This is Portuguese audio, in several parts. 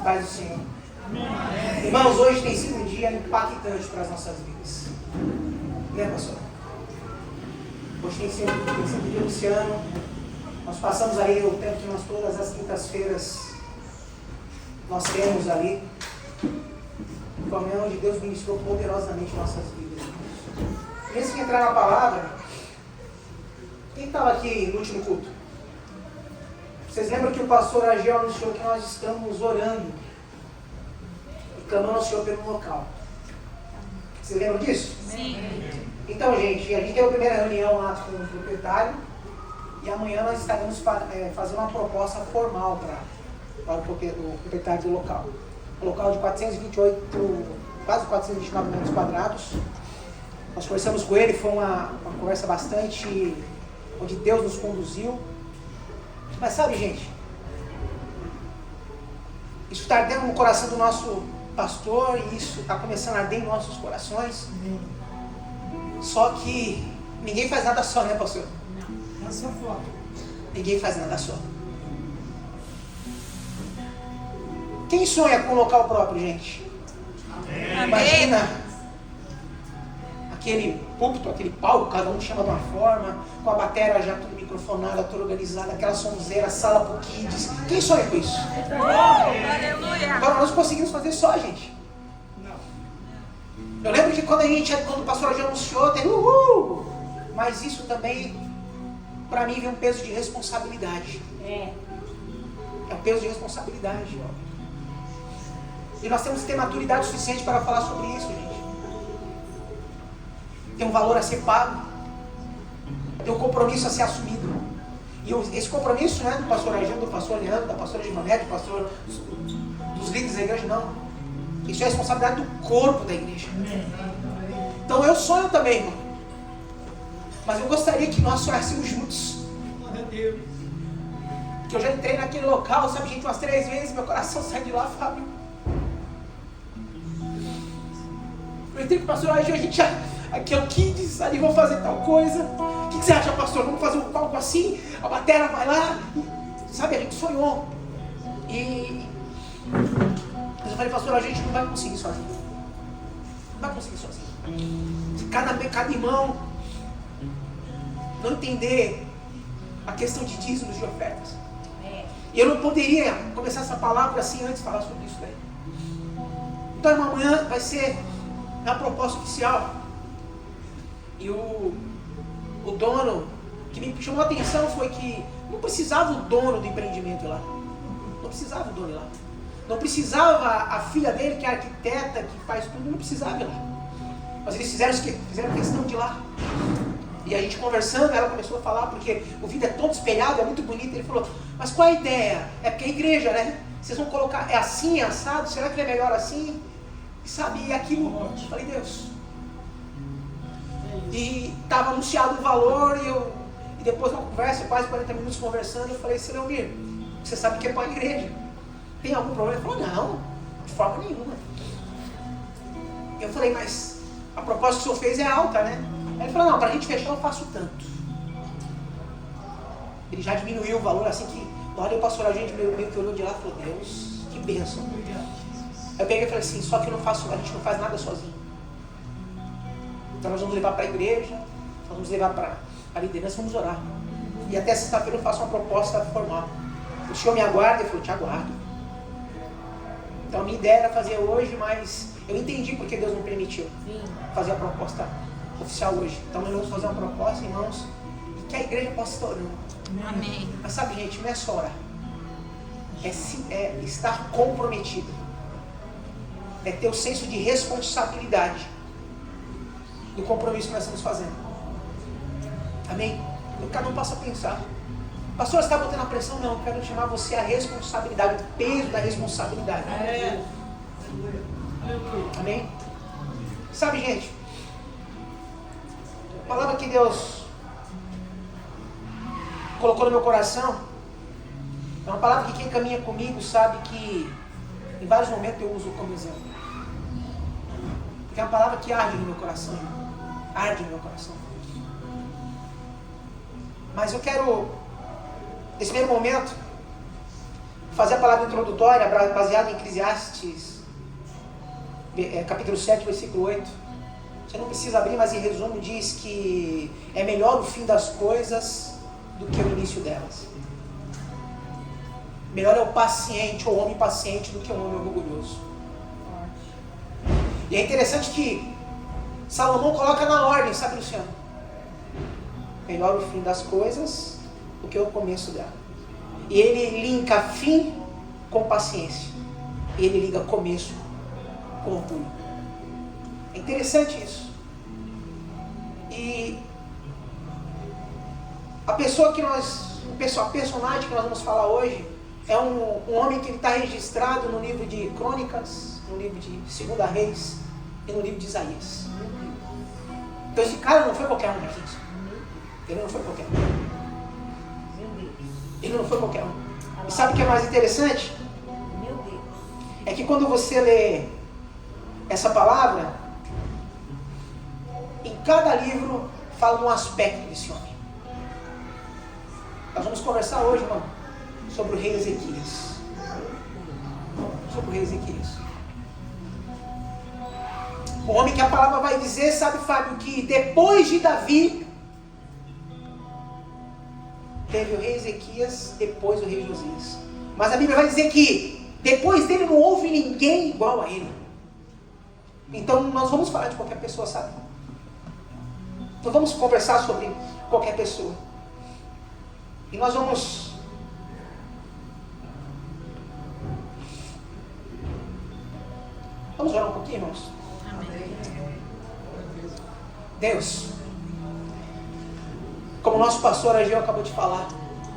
Paz do Senhor. Irmãos, hoje tem sido um dia impactante para as nossas vidas. Né, pastor? Hoje tem sido um dia Luciano. Nós passamos ali o tempo que nós todas as quintas-feiras nós temos ali. O comunhão de Deus ministrou poderosamente nossas vidas. Antes de entrar na palavra, quem estava aqui no último culto? Vocês lembram que o pastor Agel anunciou que nós estamos orando e clamando ao Senhor pelo local? Vocês lembram disso? Sim. Então, gente, a gente teve a primeira reunião lá com o proprietário e amanhã nós estaremos fazendo uma proposta formal para o proprietário do local. Um local de 428, quase 429 metros quadrados. Nós conversamos com ele, foi uma conversa bastante onde Deus nos conduziu. Mas sabe, gente, isso está ardendo no coração do nosso pastor e isso está começando a arder em nossos corações. Só que ninguém faz nada só, né, pastor? Não, essa foto. Ninguém faz nada só. Quem sonha com um local próprio, gente? Amém. Imagina aquele púlpito, aquele palco, cada um chama de uma forma, com a bateria já tudo microfonada, tudo organizada, aquela sonzeira, sala pro kids. Quem sonha com isso? Aleluia. Agora nós conseguimos fazer só, gente. Não. Eu lembro que quando o pastor já anunciou, teve uhul! Mas isso também, para mim, vem um peso de responsabilidade. É um peso de responsabilidade. E nós temos que ter maturidade suficiente para falar sobre isso, gente. Tem um valor a ser pago. Tem um compromisso a ser assumido. E esse compromisso não é do pastor Agil, do pastor Leandro, da pastora Gimanete, do pastor dos líderes da igreja, não. Isso é responsabilidade do corpo da igreja. Então eu sonho também, irmão. Mas eu gostaria que nós sonhássemos juntos. Glória a Deus. Que eu já entrei naquele local, sabe, gente, umas 3 vezes, meu coração sai de lá, Fábio. Eu entrei com o pastor Agil, a gente já... Aqui é o Kids, ali vão fazer tal coisa. O que você acha, pastor? Vamos fazer um palco assim? A bateria vai lá. Sabe, a gente sonhou. Mas eu falei, pastor, a gente não vai conseguir sozinho. Não vai conseguir sozinho. Se cada irmão não entender a questão de dízimos e ofertas. E eu não poderia começar essa palavra assim antes de falar sobre isso daí. Então, amanhã vai ser na proposta oficial. E o dono, que me chamou a atenção foi que não precisava o dono do empreendimento ir lá. Não precisava o dono ir lá. Não precisava a filha dele, que é arquiteta, que faz tudo, não precisava ir lá. Mas eles fizeram questão de ir lá. E a gente conversando, ela começou a falar, porque o vídeo é todo espelhado, é muito bonito. Ele falou, mas qual a ideia? É porque é igreja, né? Vocês vão colocar, é assim, é assado? Será que é melhor assim? E sabe, e aquilo, eu falei, Deus... E estava anunciado o valor e depois de uma conversa, quase 40 minutos conversando, eu falei, seu Leomir, você sabe que é para a igreja. Tem algum problema? Ele falou, não, de forma nenhuma. Eu falei, mas a proposta que o senhor fez é alta, né? Aí ele falou, não, para a gente fechar eu faço tanto. Ele já diminuiu o valor, assim que na hora eu passou a gente meio que olhou de lá e falou, Deus, que bênção. Aí eu peguei e falei assim, só que a gente não faz nada sozinho. Então nós vamos levar para a igreja, nós vamos levar para a liderança, vamos orar. E até sexta-feira eu faço uma proposta formal. O senhor me aguarda? Ele falou, te aguardo. Então a minha ideia era fazer hoje, mas eu entendi porque Deus não permitiu fazer a proposta oficial hoje. Então nós vamos fazer uma proposta, irmãos, e que a igreja possa estar orando. Amém. Mas sabe, gente, não é só orar. É estar comprometido. É ter o senso de responsabilidade do compromisso que nós estamos fazendo. Amém? E cada um passa a pensar. Pastor, você está botando a pressão? Não, eu quero chamar você à responsabilidade, o peso da responsabilidade. Amém? Sabe, gente, a palavra que Deus colocou no meu coração é uma palavra que quem caminha comigo sabe que em vários momentos eu uso como exemplo. Porque é uma palavra que arde no meu coração. Arde no meu coração. Mas eu quero, nesse primeiro momento, fazer a palavra introdutória baseada em Eclesiastes, capítulo 7, versículo 8. Você não precisa abrir, mas em resumo diz que é melhor o fim das coisas do que o início delas. Melhor é o paciente, ou o homem paciente, do que o homem orgulhoso. E é interessante que Salomão coloca na ordem, sabe, Luciano? Melhor o fim das coisas do que o começo dela. E ele linka fim com paciência. E ele liga começo com orgulho. É interessante isso. E a personagem que nós vamos falar hoje é um homem que está registrado no livro de Crônicas, no livro de 2 Reis e no livro de Isaías. Então esse cara não foi qualquer um, Marquinhos. Ele não foi qualquer um. Ele não foi qualquer um. E sabe o que é mais interessante? É que quando você lê essa palavra, em cada livro fala um aspecto desse homem. Nós vamos conversar hoje, irmão, sobre o rei Ezequias. Sobre o rei Ezequias. O homem que a palavra vai dizer, sabe, Fábio, que depois de Davi, teve o rei Ezequias, depois o rei Josias. Mas a Bíblia vai dizer que depois dele não houve ninguém igual a ele. Então nós vamos falar de qualquer pessoa, sabe? Não vamos conversar sobre qualquer pessoa. E nós vamos orar um pouquinho, irmãos. Deus, como o nosso pastor Ageu acabou de falar,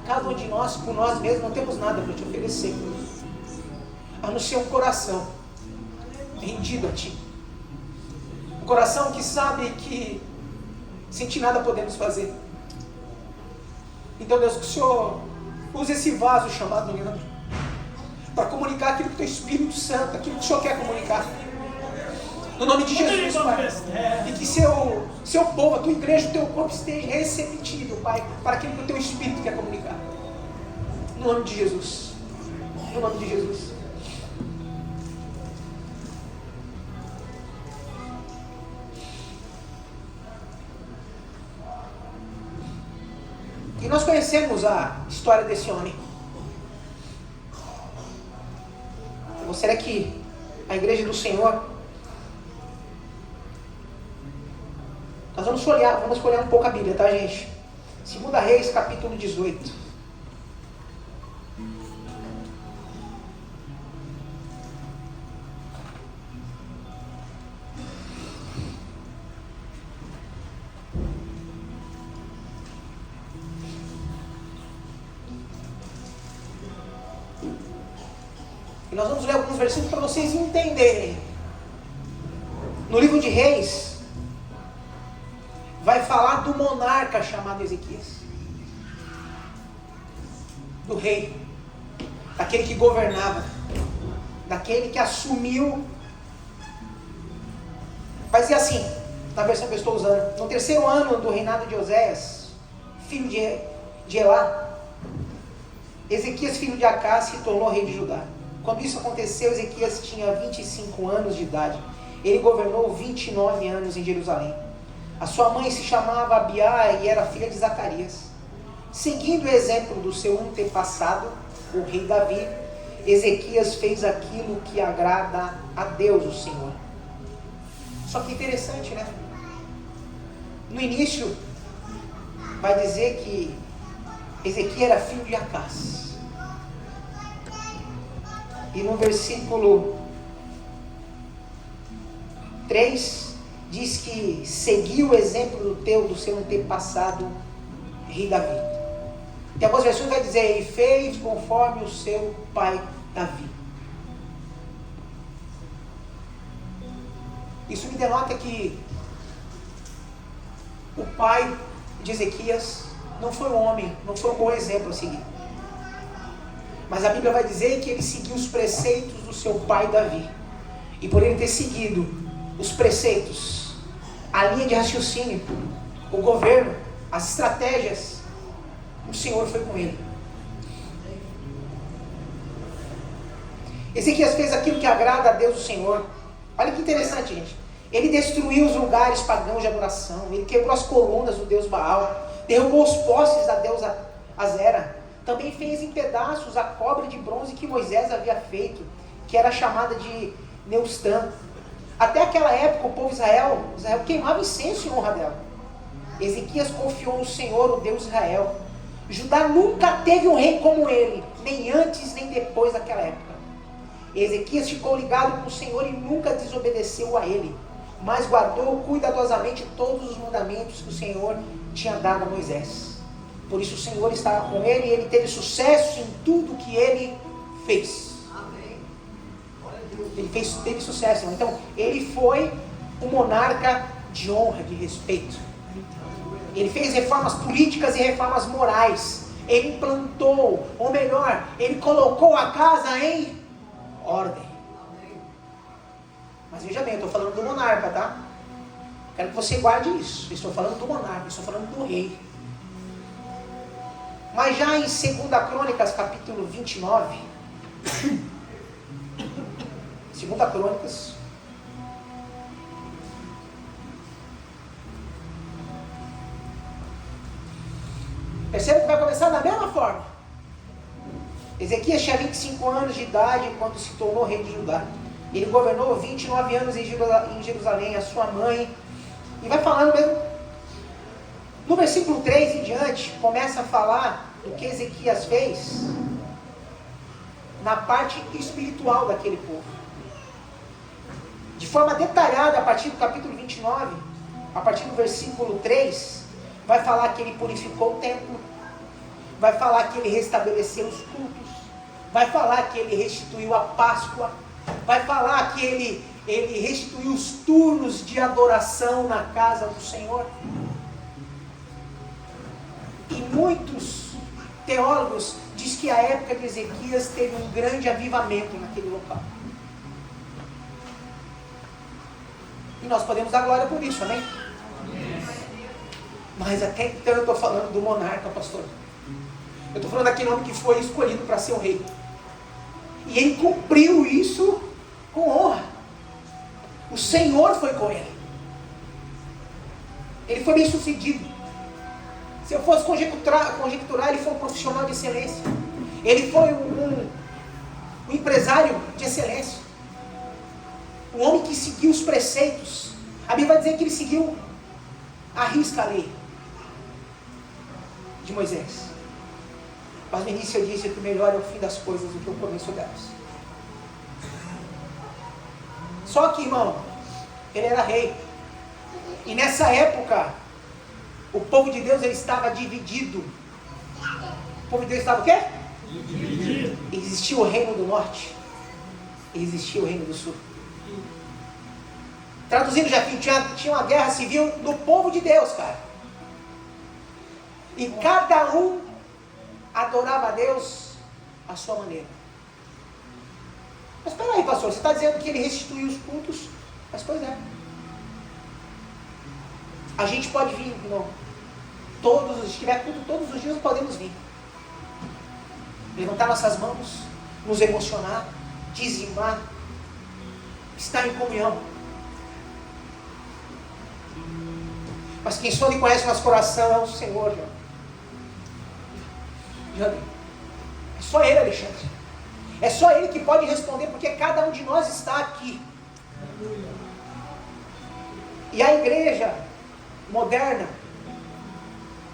cada um de nós, por nós mesmos, não temos nada para te oferecer, a não ser um coração rendido a Ti. Um coração que sabe que sem Ti nada podemos fazer. Então, Deus, que o Senhor use esse vaso chamado Leandro para comunicar aquilo que o Teu Espírito Santo, aquilo que o Senhor quer comunicar. No nome de Jesus, Pai. E que seu povo, a Tua igreja, o Teu corpo esteja receptivo, Pai, para aquilo que o Teu Espírito quer comunicar. No nome de Jesus. No nome de Jesus. E nós conhecemos a história desse homem. Eu gostaria que a igreja do Senhor, nós vamos folhear um pouco a Bíblia, tá, gente? 2 Reis, capítulo 18. E nós vamos ler alguns versículos para vocês entenderem. No livro de Reis, vai falar do monarca chamado Ezequias. Do rei. Daquele que governava. Daquele que assumiu. Vai dizer assim, na versão que eu estou usando. No 3º ano do reinado de Oséias, filho de Elá, Ezequias, filho de Acás, se tornou rei de Judá. Quando isso aconteceu, Ezequias tinha 25 anos de idade. Ele governou 29 anos em Jerusalém. A sua mãe se chamava Abiá e era filha de Zacarias. Seguindo o exemplo do seu antepassado, o rei Davi, Ezequias fez aquilo que agrada a Deus, o Senhor. Só que interessante, né? No início, vai dizer que Ezequias era filho de Acás. E no versículo 3, diz que seguiu o exemplo do seu antepassado, rei Davi. Tem algumas versões que vai dizer, e fez conforme o seu pai Davi. Isso me denota que o pai de Ezequias não foi um homem, não foi um bom exemplo a seguir. Mas a Bíblia vai dizer que ele seguiu os preceitos do seu pai Davi. E por ele ter seguido os preceitos, a linha de raciocínio, o governo, as estratégias, o Senhor foi com ele. Ezequias fez aquilo que agrada a Deus o Senhor. Olha que interessante, gente. Ele destruiu os lugares pagãos de adoração. Ele quebrou as colunas do deus Baal. Derrubou os postes da deusa Azera. Também fez em pedaços a cobra de bronze que Moisés havia feito, que era chamada de Neustã. Até aquela época o povo Israel queimava incenso em honra dela. Ezequias confiou no Senhor, o Deus de Israel. Judá nunca teve um rei como ele, nem antes nem depois daquela época. Ezequias ficou ligado com o Senhor e nunca desobedeceu a ele, mas guardou cuidadosamente todos os mandamentos que o Senhor tinha dado a Moisés. Por isso o Senhor estava com ele e ele teve sucesso em tudo que ele fez. Ele teve sucesso. Então, ele foi um monarca de honra, de respeito. Ele fez reformas políticas e reformas morais. Ele implantou, ou melhor, ele colocou a casa em ordem. Mas veja bem, eu estou falando do monarca, tá? Quero que você guarde isso. Eu estou falando do monarca, eu estou falando do rei. Mas já em 2 Crônicas, capítulo 29... 2 Crônicas... Percebe que vai começar da mesma forma. Ezequias tinha 25 anos de idade quando se tornou rei de Judá. Ele governou 29 anos em Jerusalém, a sua mãe. E vai falando mesmo. No versículo 3 em diante, começa a falar do que Ezequias fez na parte espiritual daquele povo. De forma detalhada, a partir do capítulo 29, a partir do versículo 3, vai falar que ele purificou o templo, vai falar que ele restabeleceu os cultos, vai falar que ele restituiu a Páscoa, vai falar que ele restituiu os turnos de adoração na casa do Senhor. E muitos teólogos dizem que a época de Ezequias teve um grande avivamento naquele local. E nós podemos dar glória por isso, amém? Mas até então eu estou falando do monarca, pastor. Eu estou falando daquele homem que foi escolhido para ser o rei. E ele cumpriu isso com honra. O Senhor foi com ele. Ele foi bem sucedido. Se eu fosse conjecturar, ele foi um profissional de excelência. Ele foi um empresário de excelência. Um homem que seguiu os preceitos. A Bíblia vai dizer que ele seguiu à risca a lei de Moisés. Mas no início eu disse que o melhor é o fim das coisas do que o começo delas. Só que, irmão, ele era rei. E nessa época, o povo de Deus ele estava dividido. O povo de Deus estava o quê? Dividido. Existia o reino do norte. E existia o reino do sul. Traduzindo, já tinha uma guerra civil no povo de Deus, cara. E cada um adorava a Deus à sua maneira. Mas espera aí, pastor, você está dizendo que ele restituiu os cultos? Mas pois é. A gente pode vir, irmão. Se tiver culto todos os dias, nós podemos vir. Levantar nossas mãos, nos emocionar, dizimar, estar em comunhão. Mas quem sonda e conhece o nosso coração é o Senhor, João. É só Ele, Alexandre. É só Ele que pode responder, porque cada um de nós está aqui. E a igreja moderna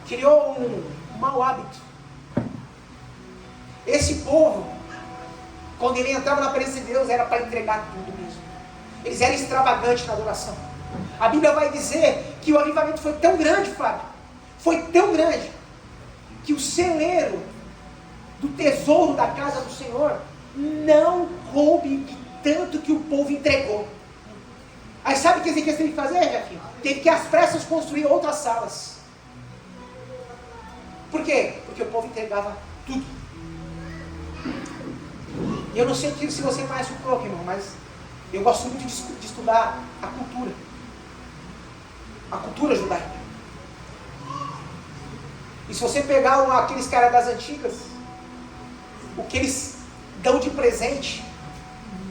criou um mau hábito. Esse povo, quando ele entrava na presença de Deus, era para entregar tudo mesmo. Eles eram extravagantes na adoração. A Bíblia vai dizer que o avivamento foi tão grande, Fábio, foi tão grande, que o celeiro do tesouro da casa do Senhor não coube de tanto que o povo entregou. Aí sabe o que Ezequias teve que fazer, Jefinho? Teve que às pressas construir outras salas. Por quê? Porque o povo entregava tudo. E eu não sei se você conhece o Croque, irmão, mas eu gosto muito de estudar a cultura. A cultura judaica. E se você pegar aqueles caras das antigas, o que eles dão de presente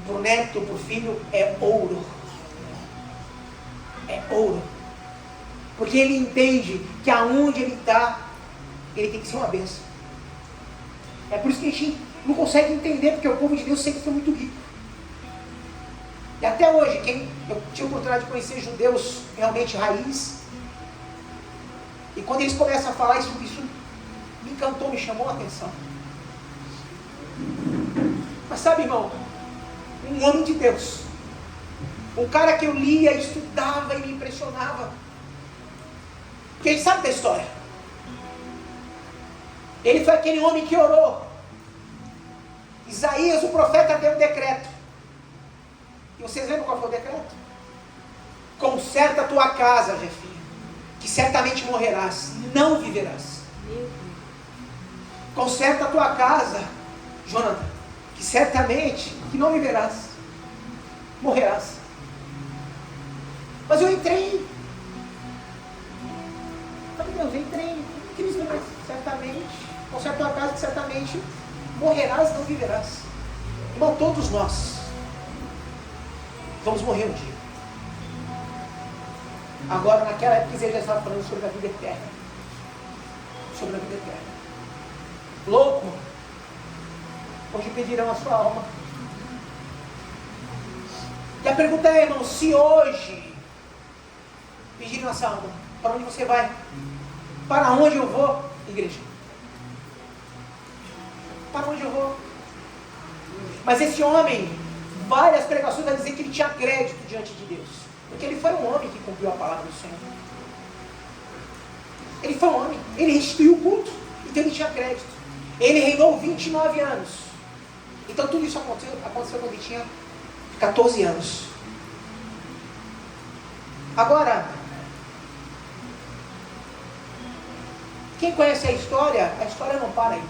para o neto, para o filho, é ouro. É ouro. Porque ele entende que aonde ele está, ele tem que ser uma bênção. É por isso que a gente não consegue entender, porque o povo de Deus sempre foi muito rico. E até hoje, eu tive a oportunidade de conhecer judeus realmente raiz. E quando eles começam a falar, isso me encantou, me chamou a atenção. Mas sabe, irmão, um homem de Deus, um cara que eu lia, estudava e me impressionava. Porque a gente sabe da história. Ele foi aquele homem que orou. Isaías, o profeta, deu um decreto. E vocês lembram qual foi o decreto? Conserta a tua casa, Jefinho, que certamente morrerás, não viverás. Conserta a tua casa, Jonathan, que certamente que não viverás, morrerás. Mas eu entrei. Falei, Deus, eu entrei em Cristo, mas certamente, conserta a tua casa, que certamente morrerás, não viverás. Irmão, todos nós vamos morrer um dia. Agora, naquela época, Isaías já estava falando sobre a vida eterna. Sobre a vida eterna. Louco, hoje pedirão a sua alma. E a pergunta é, irmão, se hoje pedirem a sua alma, para onde você vai? Para onde eu vou, igreja? Para onde eu vou? Mas esse homem, várias pregações vai dizer que ele tinha crédito diante de Deus. Porque ele foi um homem que cumpriu a palavra do Senhor. Ele foi um homem, ele restituiu o culto, então ele tinha crédito. Ele reinou 29 anos. Então tudo isso aconteceu quando ele tinha 14 anos. Agora, quem conhece a história não para aí.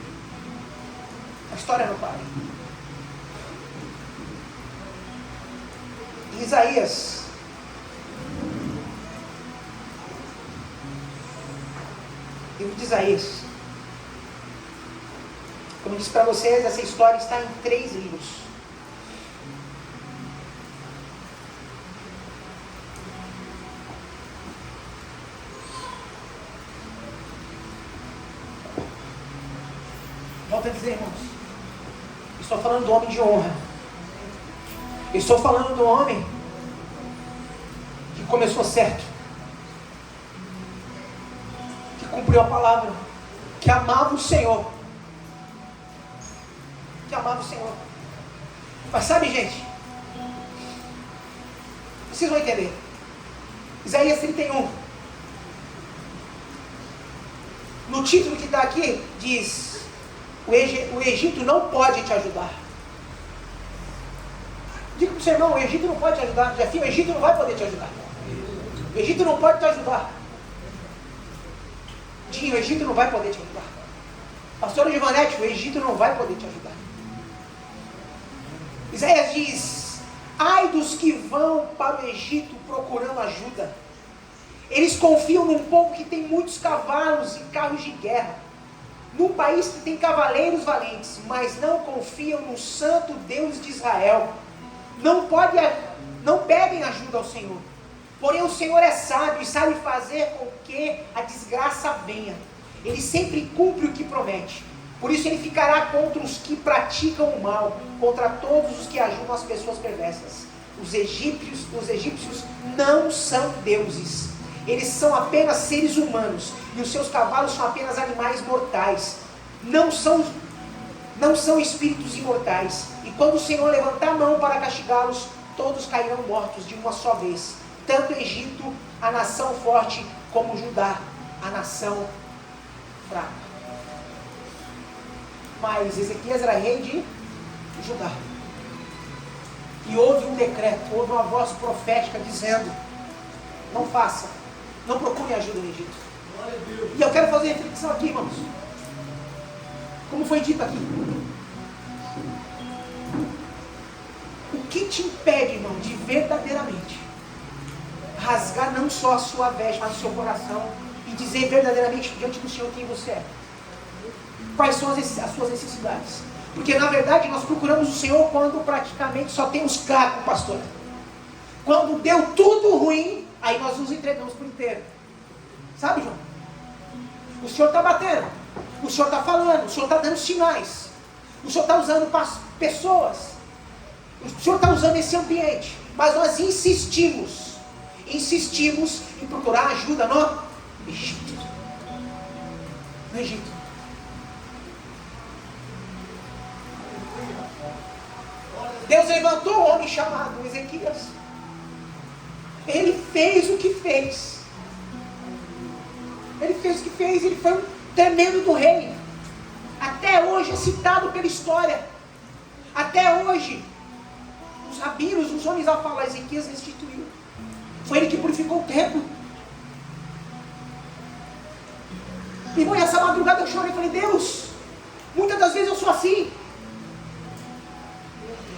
A história não para aí. Isaías, livro de Isaías, como eu disse para vocês, essa história está em 3 livros. Volto a dizer, irmãos, estou falando do homem de honra. Estou falando do homem que começou certo, que cumpriu a palavra, que amava o Senhor. Que amava o Senhor. Mas sabe, gente, vocês vão entender. Isaías 31. No título que está aqui, diz: o Egito não pode te ajudar. Diga para o seu irmão, o Egito não pode te ajudar. Jefinho, o Egito não vai poder te ajudar. O Egito não pode te ajudar. Dinho, o Egito não vai poder te ajudar. Pastor Givanete, o Egito não vai poder te ajudar. Isaías diz: ai dos que vão para o Egito procurando ajuda. Eles confiam num povo que tem muitos cavalos e carros de guerra, num país que tem cavaleiros valentes, mas não confiam no santo Deus de Israel. Não pedem ajuda ao Senhor. Porém o Senhor é sábio e sabe fazer com que a desgraça venha. Ele sempre cumpre o que promete. Por isso ele ficará contra os que praticam o mal, contra todos os que ajudam as pessoas perversas. Os egípcios não são deuses. Eles são apenas seres humanos, e os seus cavalos são apenas animais mortais. Não são espíritos imortais. E quando o Senhor levantar a mão para castigá-los, todos cairão mortos de uma só vez. Tanto o Egito, a nação forte, como Judá, a nação fraca. Mas Ezequias era rei de Judá. E houve um decreto, houve uma voz profética dizendo: não faça, não procure ajuda no Egito. E eu quero fazer uma reflexão aqui, irmãos. Como foi dito aqui. O que te impede, irmão, de verdadeiramente rasgar não só a sua veste, mas o seu coração e dizer verdadeiramente diante do Senhor quem você é? Quais são as suas necessidades? Porque na verdade nós procuramos o Senhor quando praticamente só temos cargo, pastor. Quando deu tudo ruim, aí nós nos entregamos por inteiro. Sabe, João? O Senhor está batendo, o Senhor está falando, o Senhor está dando sinais, o Senhor está usando pessoas, o Senhor está usando esse ambiente, mas nós insistimos em procurar ajuda no Egito. No Egito. Deus levantou um homem chamado Ezequias. Ele fez o que fez. Ele fez o que fez, ele foi um tremendo do rei. Até hoje é citado pela história. Até hoje, os rabinos, os homens a falar, Ezequias restituiu. Foi ele que purificou o templo. Irmão, e essa madrugada eu chorei e falei, Deus, muitas das vezes eu sou assim.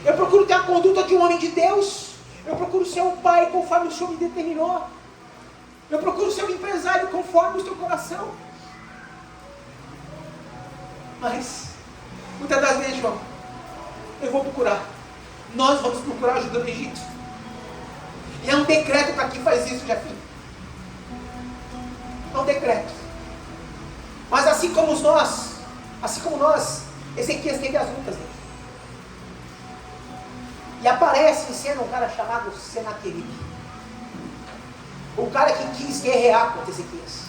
Eu procuro ter a conduta de um homem de Deus. Eu procuro ser um pai conforme o Senhor me determinou. Eu procuro ser um empresário conforme o teu coração. Mas, muitas das vezes, João, eu vou procurar. Nós vamos procurar ajuda no Egito. E é um decreto para quem faz isso, Jefim. É um decreto. Mas assim como nós, Ezequias teve as lutas dele. E aparece em cena um cara chamado Senaqueribe. O cara que quis guerrear contra Ezequias.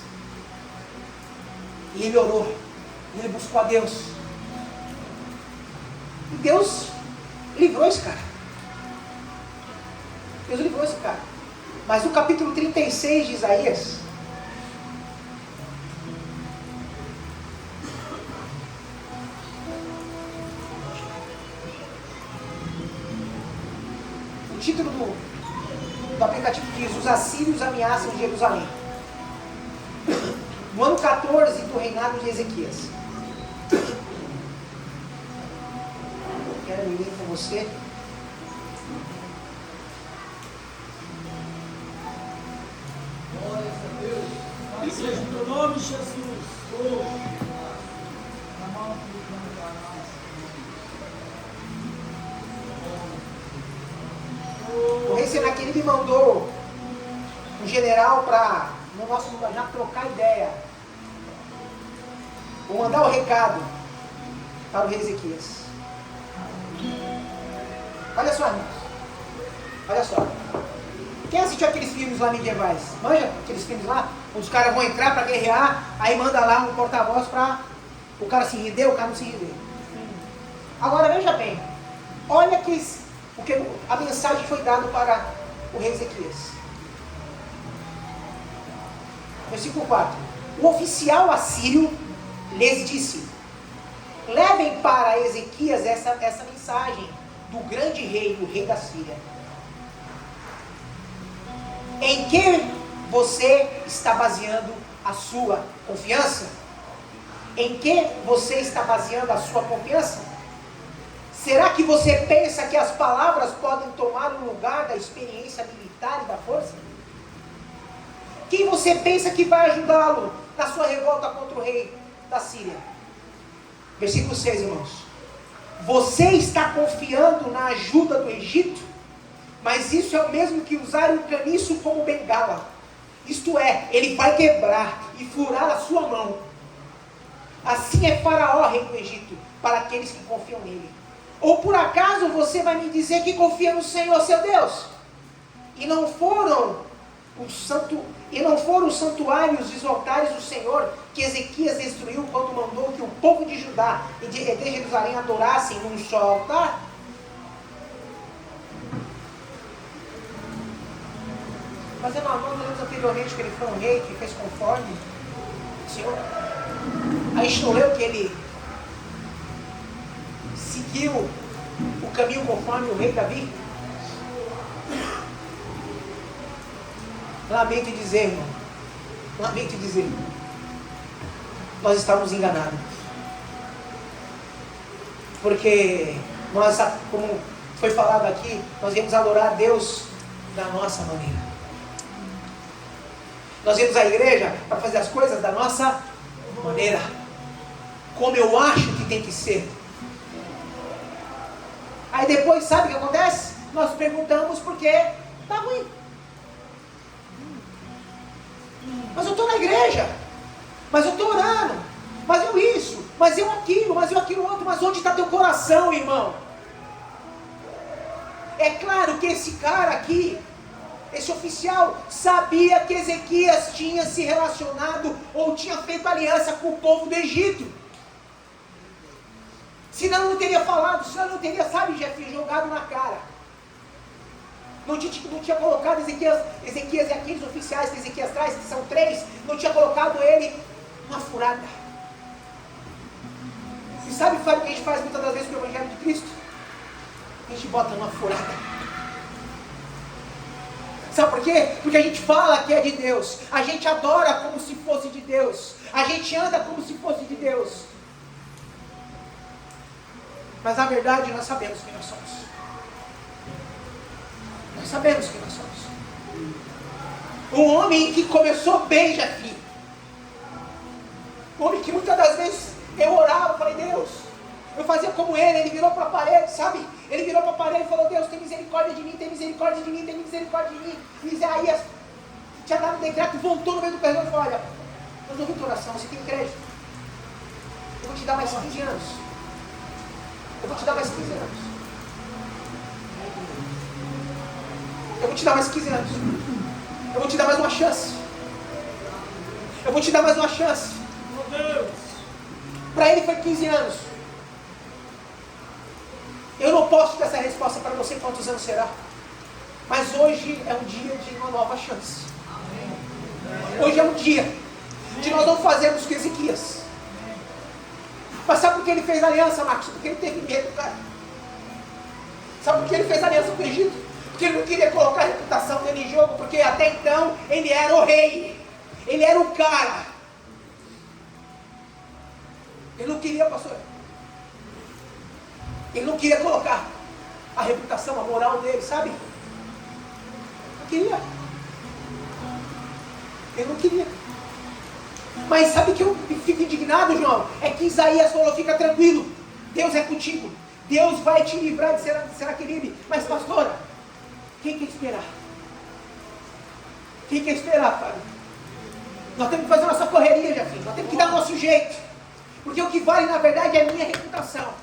E ele orou. E ele buscou a Deus. E Deus livrou esse cara. Deus livrou esse cara. Mas no capítulo 36 de Isaías, o título do aplicativo diz: os assírios ameaçam Jerusalém. No ano 14 do reinado de Ezequias. Eu quero ler com você. Glória a Deus. Seja o teu nome, Jesus. Hoje. O rei Senaqueribe mandou um general para, no nosso linguajar, trocar ideia. Vou mandar o recado para o rei Ezequias. Olha só, irmãos. Olha só. Quem assistiu aqueles filmes lá medievais? Manja aqueles filmes lá? Os caras vão entrar para guerrear, aí manda lá um porta-voz para o cara se render, o cara não se render. Agora veja bem. Olha porque a mensagem foi dada para o rei Ezequias. Versículo 4. O oficial assírio lhes disse: levem para Ezequias essa mensagem do grande rei, o rei da Síria. Em que você está baseando a sua confiança? Em que você está baseando a sua confiança? Será que você pensa que as palavras podem tomar o lugar da experiência militar e da força? Quem você pensa que vai ajudá-lo na sua revolta contra o rei da Síria? Versículo 6, irmãos. Você está confiando na ajuda do Egito? Mas isso é o mesmo que usar um caniço como bengala. Isto é, ele vai quebrar e furar a sua mão. Assim é Faraó, rei do Egito, para aqueles que confiam nele. Ou por acaso você vai me dizer que confia no Senhor, seu Deus? E não foram os santuários e os altares do Senhor que Ezequias destruiu quando mandou que o povo de Judá e de Jerusalém adorassem num só altar? Fazendo nós lemos anteriormente que ele foi um rei que fez conforme o Senhor. A gente não leu que ele seguiu o caminho conforme o rei Davi? Lamento dizer, irmão, lamento dizer, nós estávamos enganados. Porque nós, como foi falado aqui, nós íamos adorar a Deus da nossa maneira. Nós íamos à igreja para fazer as coisas da nossa maneira, como eu acho que tem que ser. Aí depois, sabe o que acontece? Nós perguntamos por que está ruim. Mas eu estou na igreja, mas eu estou orando, mas eu isso, mas eu aquilo outro, mas onde está teu coração, irmão? É claro que esse cara aqui, esse oficial, sabia que Ezequias tinha se relacionado ou tinha feito aliança com o povo do Egito. Senão não teria falado, senão não teria, sabe, Jeff, jogado na cara. Não tinha colocado Ezequias e aqueles oficiais que Ezequias traz, que são 3, não tinha colocado ele numa furada. E sabe o que a gente faz muitas das vezes com o Evangelho de Cristo? A gente bota numa furada. Sabe por quê? Porque a gente fala que é de Deus, a gente adora como se fosse de Deus, a gente anda como se fosse de Deus. Mas na verdade nós sabemos quem nós somos. Nós sabemos quem nós somos. Um homem que começou bem, Jefinho. Um homem que muitas das vezes eu orava, falei, Deus, eu fazia como ele virou para a parede, sabe? Ele virou para a parede e falou, Deus, tem misericórdia de mim, tem misericórdia de mim, tem misericórdia de mim. E Isaías tinha dado um decreto, voltou no meio do corredor e falou, olha, eu ouvi tua oração, você tem crédito. Eu vou te dar mais 15 anos. Eu vou te dar mais 15 anos. Eu vou te dar mais 15 anos. Eu vou te dar mais uma chance. Eu vou te dar mais uma chance. Para ele foi 15 anos. Eu não posso te dar essa resposta para você quantos anos será. Mas hoje é um dia de uma nova chance. Hoje é um dia de nós não fazermos o que Ezequias. Mas sabe por que ele fez aliança, Marcos? Porque ele teve medo, cara. Sabe por que ele fez aliança com o Egito? Porque ele não queria colocar a reputação dele em jogo, porque até então ele era o rei, ele era o cara. Ele não queria, pastor, ele não queria colocar a reputação, a moral dele, sabe? Não queria. Ele não queria. Mas sabe que eu fico indignado, João? É que Isaías falou, fica tranquilo, Deus é contigo, Deus vai te livrar de Senaqueribe. Mas pastora, quem quer esperar? Quem quer esperar, Fábio? Nós temos que fazer a nossa correria, Jefinho. Nós temos que dar o nosso jeito. Porque o que vale, na verdade, é a minha reputação.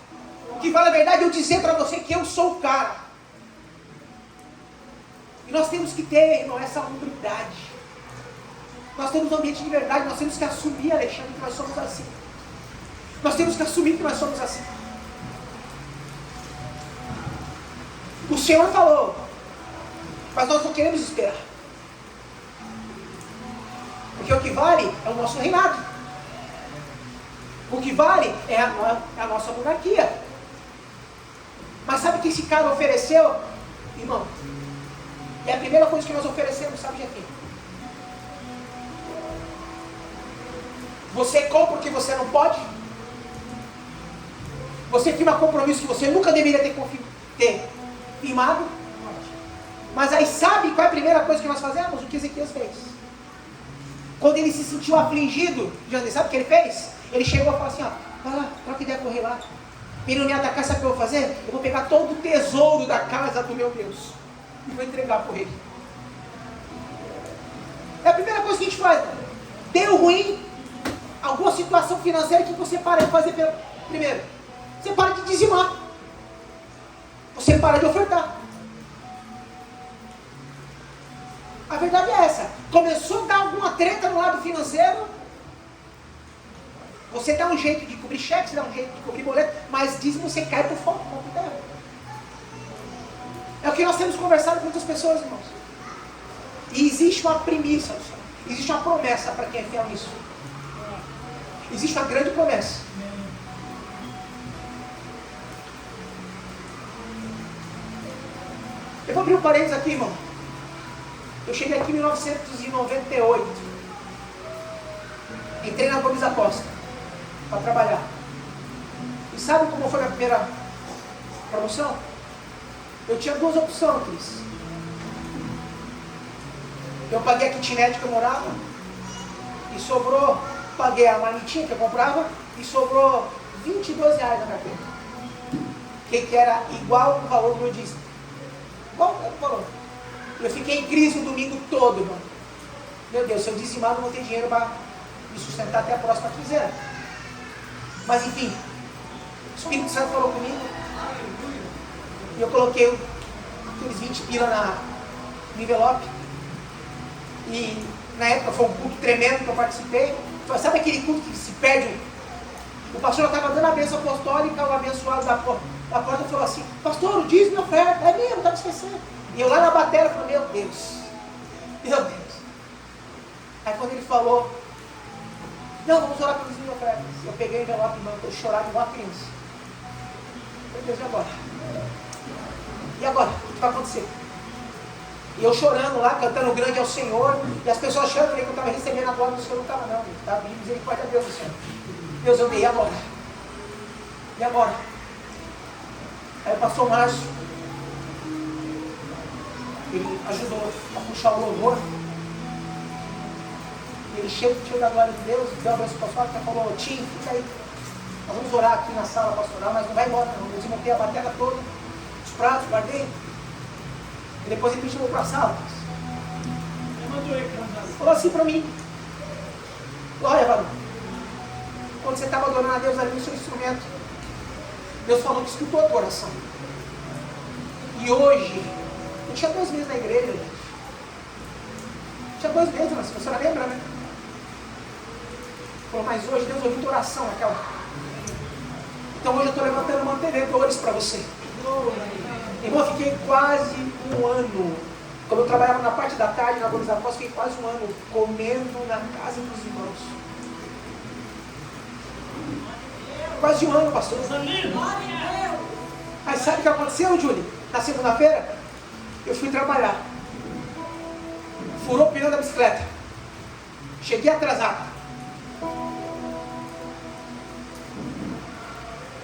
O que vale, na verdade, é eu dizer para você que eu sou o cara. E nós temos que ter, irmão, essa humildade. Nós temos um ambiente de verdade. Nós temos que assumir, Alexandre, que nós somos assim. Nós temos que assumir que nós somos assim. O Senhor falou, mas nós não queremos esperar. Porque o que vale é o nosso reinado. O que vale é a nossa monarquia. Mas sabe o que esse cara ofereceu? Irmão, é a primeira coisa que nós oferecemos, sabe, Jefinho? Você compra o que você não pode? Você firma compromisso que você nunca deveria ter firmado? Mas aí sabe qual é a primeira coisa que nós fazemos? O que Ezequias fez. Quando ele se sentiu afligido, sabe o que ele fez? Ele chegou e falou assim, ó, vai lá, troca ideia com o rei lá. Ele não me atacar, sabe o que eu vou fazer? Eu vou pegar todo o tesouro da casa do meu Deus e vou entregar para o rei. É a primeira coisa que a gente faz. Deu ruim, alguma situação financeira que você para de fazer primeiro. Você para de dizimar. Você para de ofertar. A verdade é essa. Começou a dar alguma treta no lado financeiro. Você dá um jeito de cobrir cheque, você dá um jeito de cobrir boleto, mas dízimo você cai por fogo, por terra. É o que nós temos conversado com muitas pessoas, irmãos. E existe uma premissa, existe uma promessa para quem é fiel nisso. Existe uma grande promessa. Eu vou abrir um parênteses aqui, irmão. Eu cheguei aqui em 1998. Entrei na Gomes da Costa para trabalhar. E sabe como foi a minha primeira promoção? Eu tinha duas opções, Cris. Eu paguei a kitnet que eu morava e sobrou, paguei a marmitinha que eu comprava e sobrou R$22 na carteira. que era igual o valor do meu dízimo. Igual o valor. Eu fiquei em crise o domingo todo, irmão. Meu Deus, se eu dizimar, eu não vou ter dinheiro para me sustentar até a próxima quinzena. Mas enfim, o Espírito Santo falou comigo. E eu coloquei aqueles 20 pila no envelope. E na época foi um culto tremendo que eu participei. Sabe aquele culto que se perde? O pastor estava dando a bênção apostólica, o abençoado da porta falou assim: pastor, o dízimo é oferta. É mesmo, estava esquecendo. E eu lá na bateria falei: meu Deus. Aí quando ele falou: não, vamos orar pelos dízimos e ofertas. Eu peguei o envelope, irmão, eu chorava igual a criança. Meu Deus, e agora? E agora? O que vai acontecer? E eu chorando lá, cantando grande ao Senhor, e as pessoas achando que eu estava recebendo a glória do Senhor. Não estava não, estava vindo misericórdia a Deus do Senhor. Deus, eu dei, e agora? E agora? Aí o pastor Márcio, ele ajudou a puxar o louvor. E ele cheio da glória de Deus, deu a benção pastoral, que falou: Tim, fica aí. Nós vamos orar aqui na sala pastoral, mas não vai embora não. Eu desmontei a bateria toda, os pratos, guardei. E depois ele me chamou para a sala. Falou assim para mim: olha, varão, quando você estava adorando a Deus ali no seu instrumento, Deus falou que escutou a tua oração. E hoje, eu tinha 2 meses na igreja, gente. Tinha 2 meses, mas você não lembra, né? Falou: mas hoje Deus ouviu tua oração naquela. Então hoje eu estou levantando mantenedores para você. Irmão, eu fiquei quase 1 ano. Quando eu trabalhava na parte da tarde, na Bolsa Após, fiquei quase 1 ano comendo na casa dos irmãos. Quase 1 ano, pastor. Mas sabe o que aconteceu, Júlio? Na segunda-feira, eu fui trabalhar. Furou o pneu da bicicleta. Cheguei atrasado.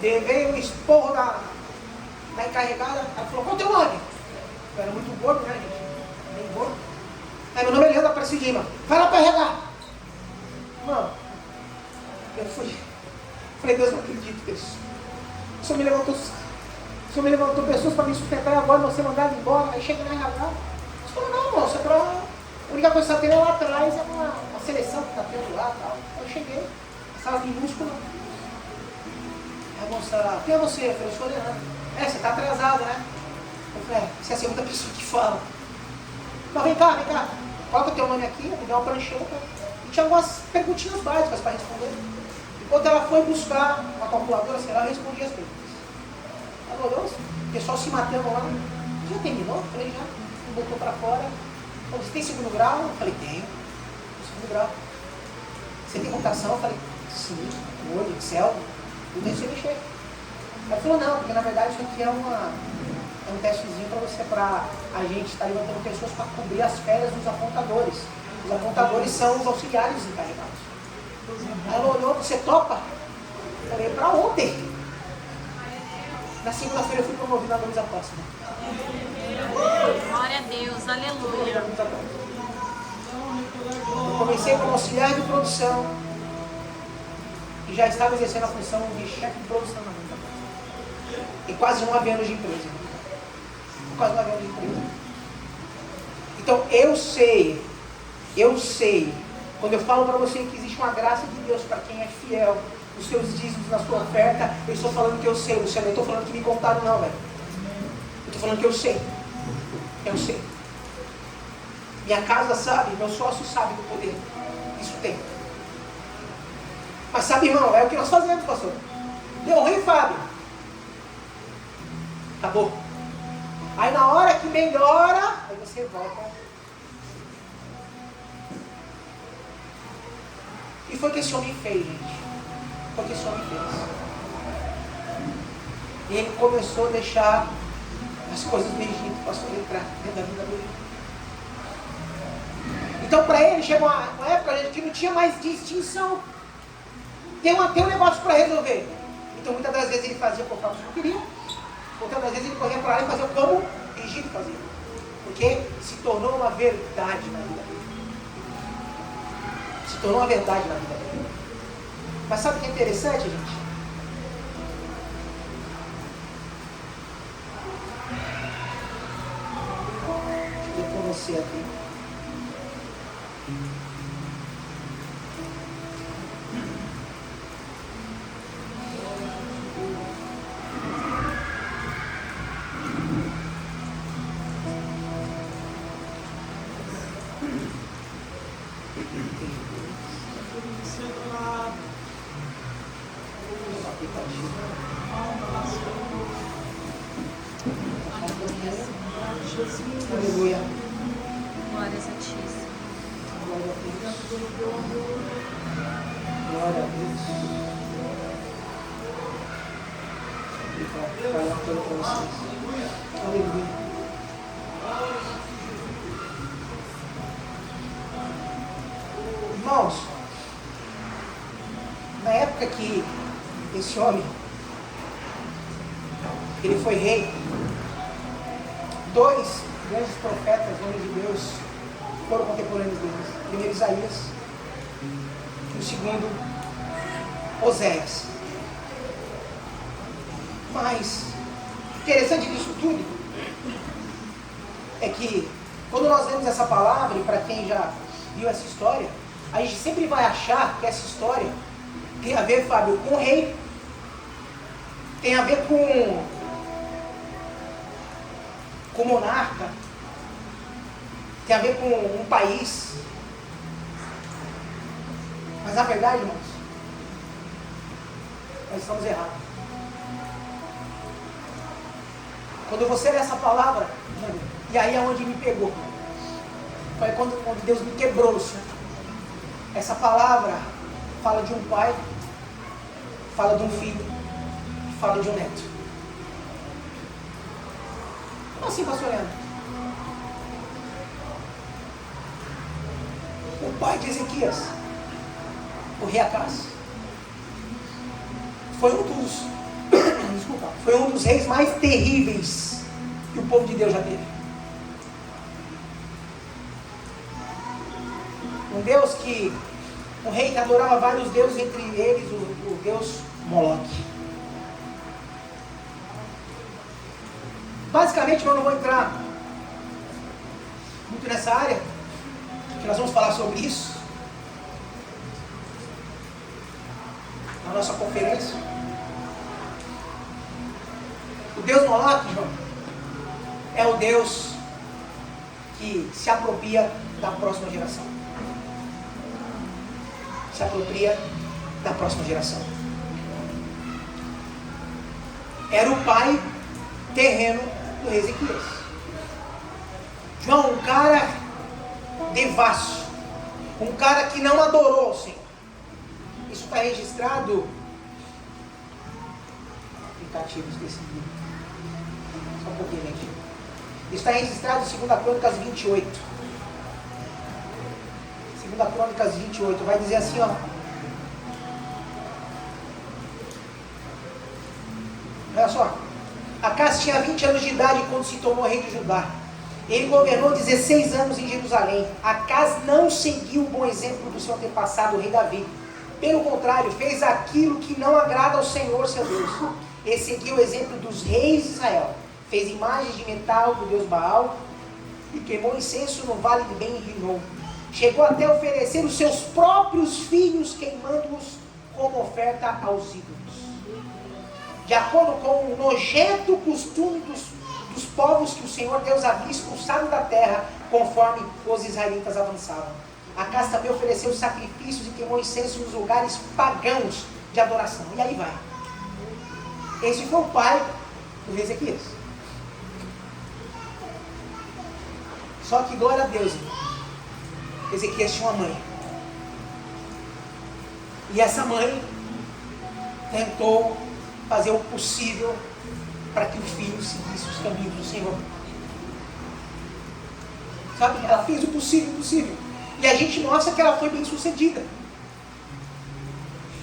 Levei um esporro da encarregada. Ela falou: qual é o teu nome? Eu era muito gordo, né, gente? Bem gordo. Aí meu nome é Leandro Aparecido Lima. Vai lá para RH. Mano, eu fui. Falei: Deus, não acredito, Deus. O Senhor me levantou pessoas para me sustentar e agora você mandava embora. Aí chega na RH. Eu falei: não, moça, a única coisa que você tem lá atrás é uma seleção que está tendo lá e tal. Eu cheguei, a sala minúscula. Aí a moça: quem é você? Eu falei: eu sou o Leandro. Você está atrasado, né? Eu falei: você é a segunda pessoa que fala. Mas vem cá. Coloca o teu nome aqui, me dá uma prancheta. E tinha algumas perguntinhas básicas para responder. Enquanto ela foi buscar uma calculadora, sei lá, eu respondi as perguntas. Ela olhou, o pessoal se matando lá. Já terminou? Eu falei: já. Me botou para fora. Falei: você tem 2º grau? Eu falei: tenho. 2º grau. Você tem computação? Eu falei: sim. Word, Excel. Tudo isso eu mexer. Ela falou: não, porque na verdade isso aqui é um testezinho para a gente estar levantando pessoas para cobrir as férias dos apontadores. Os apontadores são os auxiliares encarregados. Aí ela olhou: você topa? Eu falei: para ontem. Na segunda-feira eu fui promovido na Luísa Costa. Glória a Deus, aleluia. Eu comecei como auxiliar de produção e já estava exercendo a função de chefe de produção na Luísa Costa. E quase 9 anos de empresa. Quase 9 anos de empresa. Então eu sei, quando eu falo para você que existe uma graça de Deus para quem é fiel, os seus dízimos na sua oferta, eu estou falando que eu sei, Luciano, eu estou falando que me contaram não, velho. Eu estou falando que eu sei. Eu sei. Minha casa sabe, meu sócio sabe do poder. Isso tem. Mas sabe, irmão, é o que nós fazemos, pastor. Deu ruim, Fábio. Acabou. Aí na hora que melhora, aí você volta. E foi o que esse homem fez, gente. Foi o que esse homem fez. E ele começou a deixar as coisas do Egito, pastor, entrar dentro da vida dele. Então para ele chegou uma época que não tinha mais distinção. Tem um negócio para resolver. Então muitas das vezes ele fazia conforme o que queria. Muitas das vezes ele corria para lá e fazia como o Egito fazia. Porque se tornou uma verdade na vida dele. Se tornou uma verdade na vida dele. Mas sabe o que é interessante, gente? você aqui. Aleluia. Glórias a ti, Senhor. Glória a Deus. Glória a Deus. Vai lá para vocês. Aleluia. Irmãos, na época que esse homem ele foi rei, dois grandes profetas, homens de Deus, foram contemporâneos deles. O primeiro Isaías e o segundo Oséias. Mas interessante disso tudo é que quando nós lemos essa palavra, e para quem já viu essa história, a gente sempre vai achar que essa história tem a ver, Fábio, com o rei, tem a ver com monarca, tem a ver com um país. Mas na verdade, irmãos, nós estamos errados. Quando você lê essa palavra, e aí é onde me pegou, foi quando Deus me quebrou no Senhor. Essa palavra fala de um pai, fala de um filho, fala de um neto. Como assim, pastor Leandro? O pai de Ezequias, o rei Acaz, foi um dos reis mais terríveis que o povo de Deus já teve. Um rei que adorava vários deuses, entre eles o deus Moloque. Basicamente, eu não vou entrar muito nessa área, que nós vamos falar sobre isso na nossa conferência. O deus Moloque, João, é o deus que se apropria da próxima geração. Se apropria da próxima geração. Era o pai terreno do rei Ezequias. João, um cara devasso, um cara que não adorou o Senhor. Isso está registrado. Aplicativo, esqueci. Só um pouquinho, gente. Isso está registrado em 2 Crônicas 28. 2 Crônicas 28, vai dizer assim, ó. Olha só. Acaz tinha 20 anos de idade quando se tornou rei de Judá. Ele governou 16 anos em Jerusalém. Acaz não seguiu o bom exemplo do seu antepassado, o rei Davi. Pelo contrário, fez aquilo que não agrada ao Senhor, seu Deus. Ele seguiu o exemplo dos reis de Israel. Fez imagens de metal do deus Baal e queimou incenso no vale de Ben-Rinom. Chegou até a oferecer os seus próprios filhos, queimando-os como oferta aos ídolos. De acordo com o nojento costume dos povos que o Senhor Deus havia expulsado da terra, conforme os israelitas avançavam. Acaz também ofereceu sacrifícios e queimou incenso nos lugares pagãos de adoração. E aí vai. Esse foi o pai do rei Ezequias. Só que, glória a Deus, Ezequias tinha uma mãe. E essa mãe tentou fazer o possível para que o filho seguisse os caminhos do Senhor. Sabe? Ela fez o possível. E a gente mostra que ela foi bem sucedida.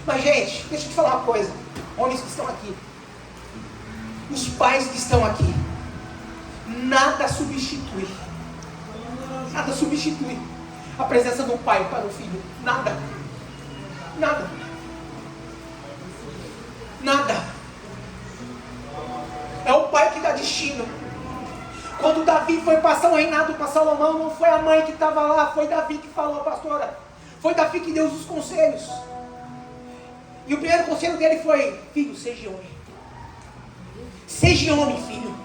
Mas, gente, deixa eu te falar uma coisa. Homens que estão aqui. Os pais que estão aqui. Nada substitui a presença do pai para o filho. Nada. É o pai que dá destino. Quando Davi foi passar o reinado para Salomão, não foi a mãe que estava lá, foi Davi que falou, pastora. Foi Davi que deu os conselhos. E o primeiro conselho dele foi: filho, seja homem. Seja homem, filho.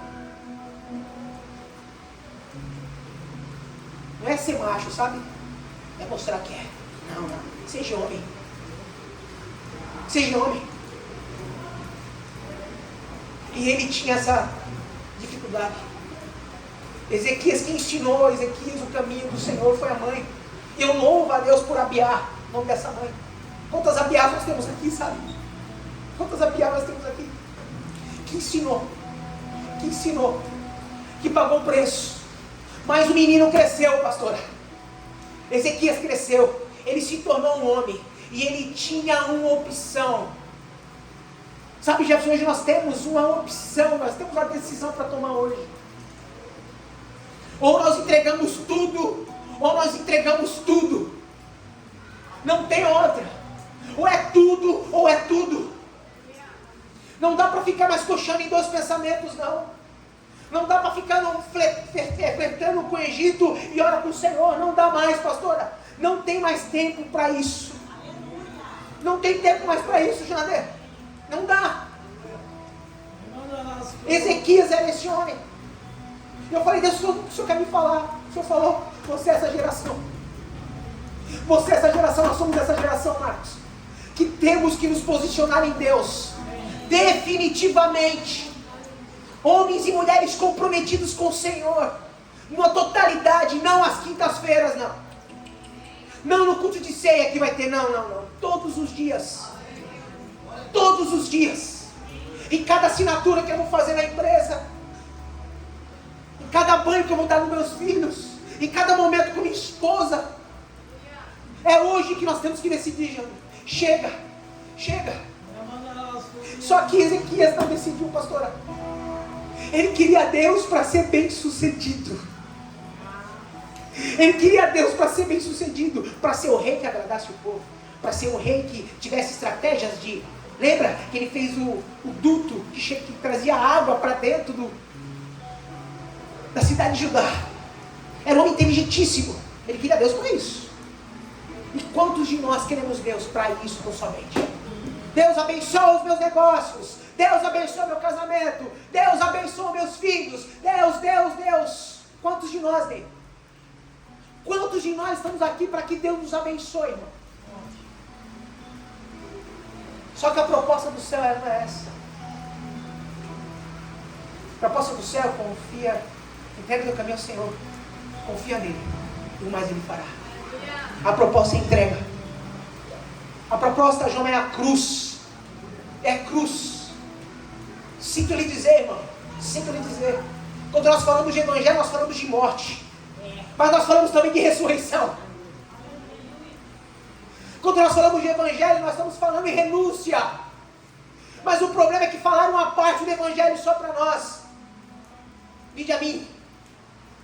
Não é ser macho, sabe? É mostrar que é. Não. Seja homem. Seja homem. E ele tinha essa dificuldade. Ezequias que ensinou Ezequias o caminho do Senhor foi a mãe. E eu louvo a Deus por Abiá, o nome dessa mãe. Quantas Abiás nós temos aqui, sabe? Quantas Abiás nós temos aqui? Que ensinou, que pagou o preço. Mas o menino cresceu, pastora. Ezequias cresceu, ele se tornou um homem. E ele tinha uma opção. Sabe, Jefferson, hoje nós temos uma opção, nós temos uma decisão para tomar hoje. Ou nós entregamos tudo, ou nós entregamos tudo. Não tem outra. Ou é tudo, ou é tudo. Não dá para ficar mais coxando em dois pensamentos, não. Não dá para ficar flertando com o Egito e ora com o Senhor. Não dá mais, pastora. Não tem mais tempo para isso. Não tem tempo mais para isso, Jané. Não dá. Ezequias era esse homem. Eu falei: Deus, o Senhor quer me falar? O Senhor falou: você é essa geração. Você é essa geração, nós somos essa geração, Marcos. Que temos que nos posicionar em Deus. Definitivamente. Homens e mulheres comprometidos com o Senhor. Numa totalidade, não às quintas-feiras, não. Não no culto de ceia que vai ter, não. Todos os dias. Todos os dias. Em cada assinatura que eu vou fazer na empresa. Em cada banho que eu vou dar nos meus filhos. Em cada momento com minha esposa. É hoje que nós temos que decidir, Jânio. Chega. Só que Ezequias não decidiu, pastora. Ele queria Deus para ser bem sucedido. Ele queria Deus para ser bem sucedido. Para ser o rei que agradasse o povo. Para ser o rei que tivesse estratégias de... Lembra que ele fez o duto que trazia água para dentro da cidade de Judá. Era um homem inteligentíssimo. Ele queria Deus para isso. E quantos de nós queremos Deus para isso tão somente? Deus abençoa os meus negócios. Deus abençoa meu casamento. Deus abençoa meus filhos. Deus. Quantos de nós, Deus? Quantos de nós estamos aqui para que Deus nos abençoe, irmão? Só que a proposta do céu não é essa. A proposta do céu: confia, entrega teu caminho ao Senhor. Confia nele. E o mais ele fará. A proposta é entrega. A proposta, João, é a cruz. É a cruz. Sinto lhe dizer, irmão. Sinto lhe dizer. Quando nós falamos de evangelho, nós falamos de morte. Mas nós falamos também de ressurreição. Quando nós falamos de evangelho, nós estamos falando em renúncia. Mas o problema é que falaram uma parte do evangelho só para nós. Vinde a mim,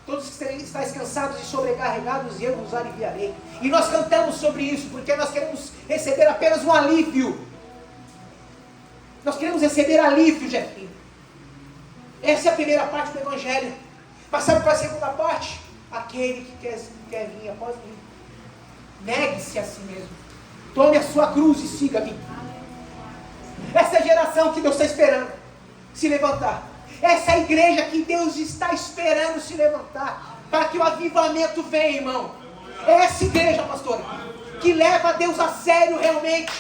todos que estáis cansados e sobrecarregados, e eu vos aliviarei. E nós cantamos sobre isso, porque nós queremos receber apenas um alívio. Nós queremos receber alívio, Jefinho. Essa é a primeira parte do evangelho. Mas sabe qual é a segunda parte? Aquele que quer vir após mim, negue-se a si mesmo. Tome a sua cruz e siga-me. Essa é a geração que Deus está esperando se levantar. Essa é a igreja que Deus está esperando se levantar, para que o avivamento venha, irmão. É essa igreja, pastor, que leva a Deus a sério realmente.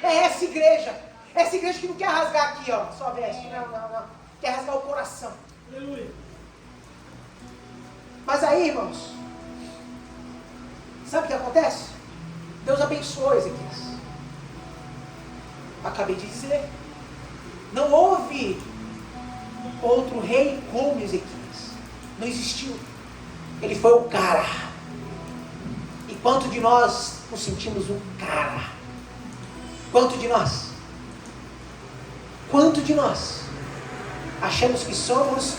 É essa igreja. Essa igreja que não quer rasgar aqui, ó, só veste. Não. Quer rasgar o coração. Aleluia. Mas aí, irmãos, sabe o que acontece? Deus abençoou Ezequias. Acabei de dizer. Não houve outro rei como Ezequias. Não existiu. Ele foi o cara. E quanto de nós nos sentimos um cara? Quanto de nós? Quanto de nós achamos que somos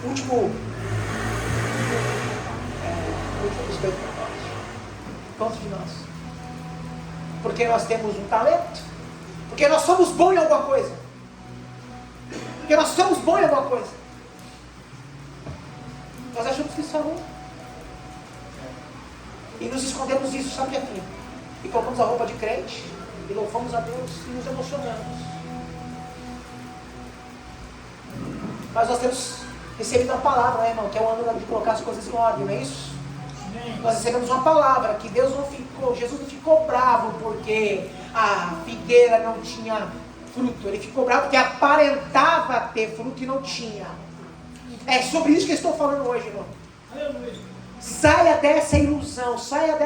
o último dos bem propósitos? Quanto de nós? Porque nós temos um talento? Porque nós somos bons em alguma coisa? Porque nós somos bons em alguma coisa? Nós achamos que isso é bom. E nos escondemos disso, sabe aqui? E colocamos a roupa de crente, e louvamos a Deus, e nos emocionamos. Mas nós temos recebido uma palavra, né, irmão? Que é o ano de colocar as coisas em ordem, não é isso? Nós recebemos uma palavra que Jesus não ficou bravo porque a figueira não tinha fruto. Ele ficou bravo porque aparentava ter fruto e não tinha. É sobre isso que eu estou falando hoje, irmão. Saia dessa ilusão, saia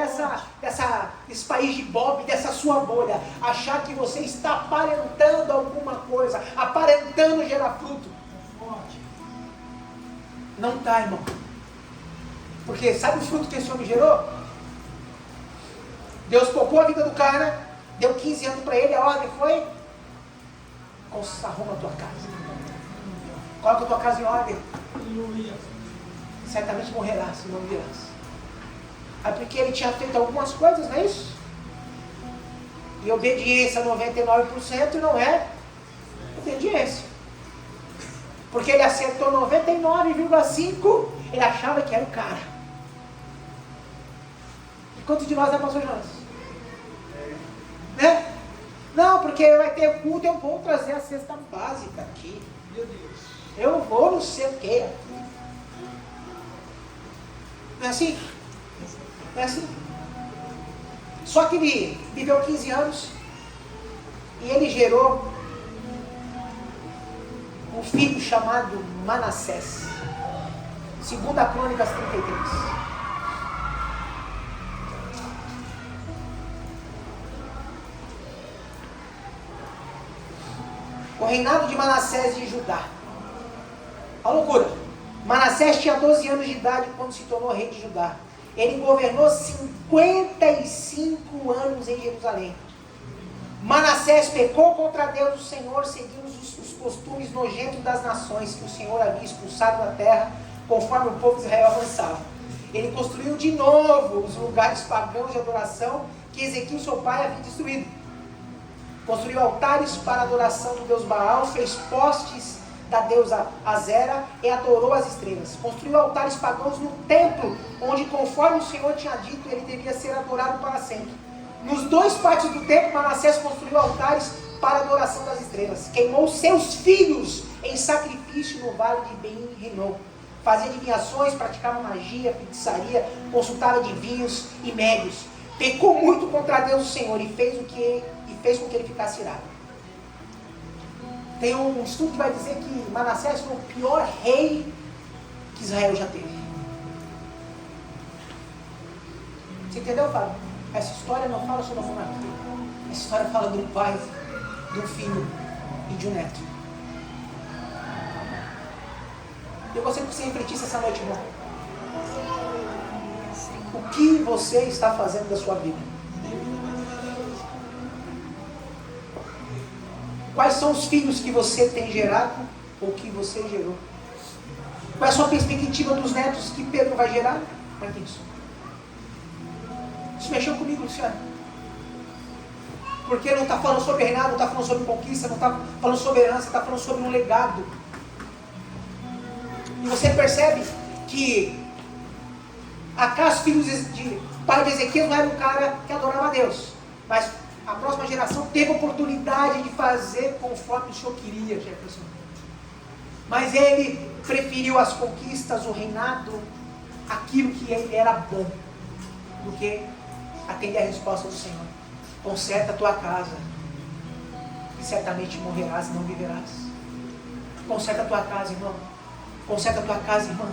desse país de Bob, dessa sua bolha. Achar que você está aparentando alguma coisa, aparentando gerar fruto. Não está, irmão. Porque sabe o fruto que esse homem gerou? Deus poupou a vida do cara, deu 15 anos para ele, a ordem foi: arruma a tua casa. Coloca a tua casa em ordem. Certamente morrerás se não virás. É porque ele tinha feito algumas coisas, não é isso? E obediência 99% não é obediência. Porque ele acertou 99,5%, ele achava que era o cara. E quantos de nós é pastor Jonas? Né? Não, porque vai ter culto, eu vou trazer a cesta básica aqui. Meu Deus. Eu vou não sei o que aqui. Não é assim? Não é assim? Só que ele viveu 15 anos e ele gerou um filho chamado Manassés. 2 Crônicas 33. O reinado de Manassés de Judá. A loucura. Manassés tinha 12 anos de idade quando se tornou rei de Judá. Ele governou 55 anos em Jerusalém. Manassés pecou contra Deus, o Senhor, seguindo os costumes nojentos das nações que o Senhor havia expulsado da terra, conforme o povo de Israel avançava. Ele construiu de novo os lugares pagãos de adoração que Ezequiel, seu pai, havia destruído. Construiu altares para a adoração do deus Baal, fez postes da deusa Azera e adorou as estrelas. Construiu altares pagãos no templo, onde, conforme o Senhor tinha dito, ele devia ser adorado para sempre. Nos 2 pátios do templo, Manassés construiu altares para a adoração das estrelas. Queimou seus filhos em sacrifício no vale de Ben-Hinom. Fazia adivinhações, praticava magia, feitiçaria, consultava adivinhos e médios. Pecou muito contra Deus, o Senhor, e fez com que ele ficasse irado. Tem um estudo que vai dizer que Manassés foi o pior rei que Israel já teve. Você entendeu, Fábio? Essa história não fala sobre a monarquia. Essa história fala de um pai, de um filho e de um neto. Eu gostaria que você refletisse essa noite, irmão. O que você está fazendo da sua vida? Quais são os filhos que você tem gerado ou que você gerou? Qual é a sua perspectiva dos netos que Pedro vai gerar? Como é que é isso? Isso mexeu comigo, Luciano. Porque não está falando sobre reinado, não está falando sobre conquista, não está falando sobre herança, está falando sobre um legado. E você percebe que Acas, filhos de pai de Ezequiel, não era um cara que adorava a Deus. Mas a próxima geração teve a oportunidade de fazer conforme o Senhor queria, Jefferson. Mas ele preferiu as conquistas, o reinado, aquilo que ele era bom, do que atender a resposta do Senhor. Conserta a tua casa, e certamente morrerás e não viverás. Conserta a tua casa, irmão. Conserta a tua casa, irmão.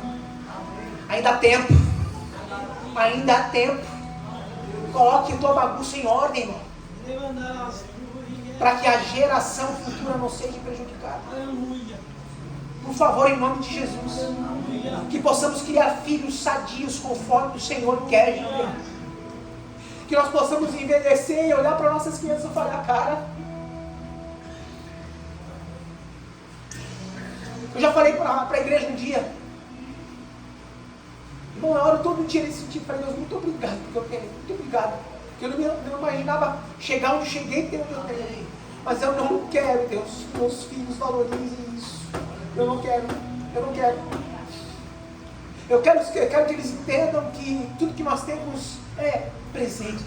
Ainda há tempo. Ainda há tempo. Coloque a tua bagunça em ordem, irmão. Para que a geração futura não seja prejudicada. Por favor, em nome de Jesus. Que possamos criar filhos sadios conforme o Senhor quer, Jesus. Que nós possamos envelhecer e olhar para nossas crianças e falar, cara, eu já falei para a igreja um dia, irmão, eu oro todo dia nesse tipo, falei, Deus, muito obrigado, porque eu tenho, muito obrigado, porque eu não imaginava chegar onde cheguei e ter o que eu tenho, mas eu não quero, Deus, que meus filhos valorizem isso, eu não quero, Eu quero que eles entendam que tudo que nós temos é presente de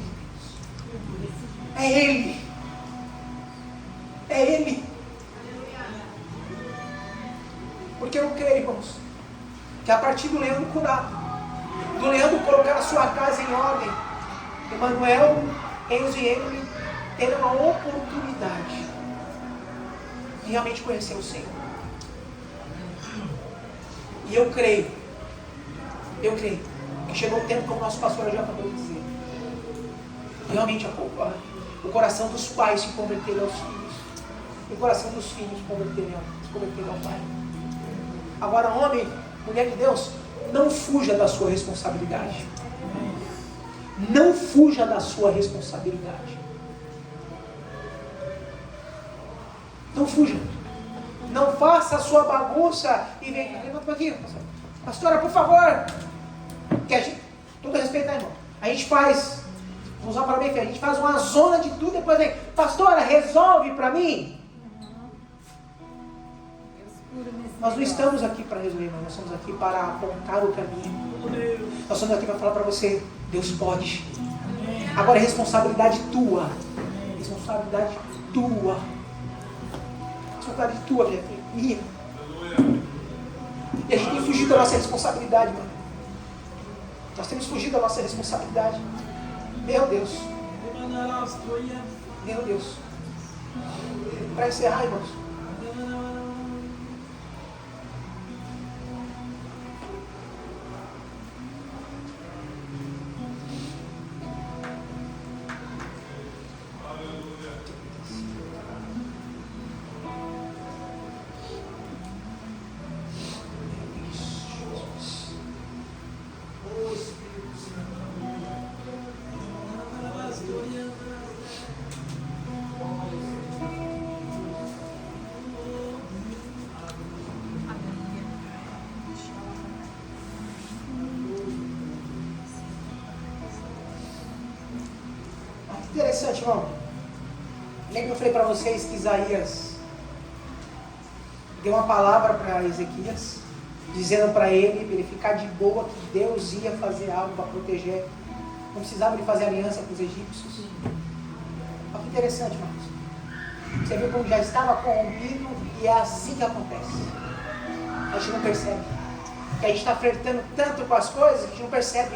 Deus. É Ele. É Ele. Porque eu creio, irmãos, que a partir do Leandro curar, do Leandro colocar a sua casa em ordem, Emanuel, Enzo e Emily terão a oportunidade de realmente conhecer o Senhor. E eu creio que chegou o tempo, como o nosso pastor já acabou de dizer, realmente o coração dos pais se converter aos filhos, e o coração dos filhos se converter ao Pai. Agora, homem, mulher de Deus, não fuja da sua responsabilidade. Não fuja da sua responsabilidade. Não fuja. Não faça a sua bagunça e vem, levanta aqui, pastora, por favor. Que a gente, todo respeito, né, irmão? A gente faz, vamos usar para bem feio, a gente faz uma zona de tudo, depois vem, pastora, resolve para mim. Nós não estamos aqui para resolver, mas nós estamos aqui para apontar o caminho. Nós estamos aqui para falar para você, Deus pode. Agora é responsabilidade tua. Responsabilidade tua. Responsabilidade tua, minha filha. Minha. E a gente tem fugido da nossa responsabilidade, mano. Nós temos fugido da nossa responsabilidade. Meu Deus. Meu Deus. Para encerrar, irmãos. Interessante, irmão. Lembra que eu falei para vocês que Isaías deu uma palavra para Ezequias, dizendo para ele ficar de boa, que Deus ia fazer algo para proteger. Não precisava de fazer aliança com os egípcios. Olha que interessante, irmãos. Você viu como já estava corrompido e é assim que acontece. A gente não percebe. Que a gente está flertando tanto com as coisas, a gente não percebe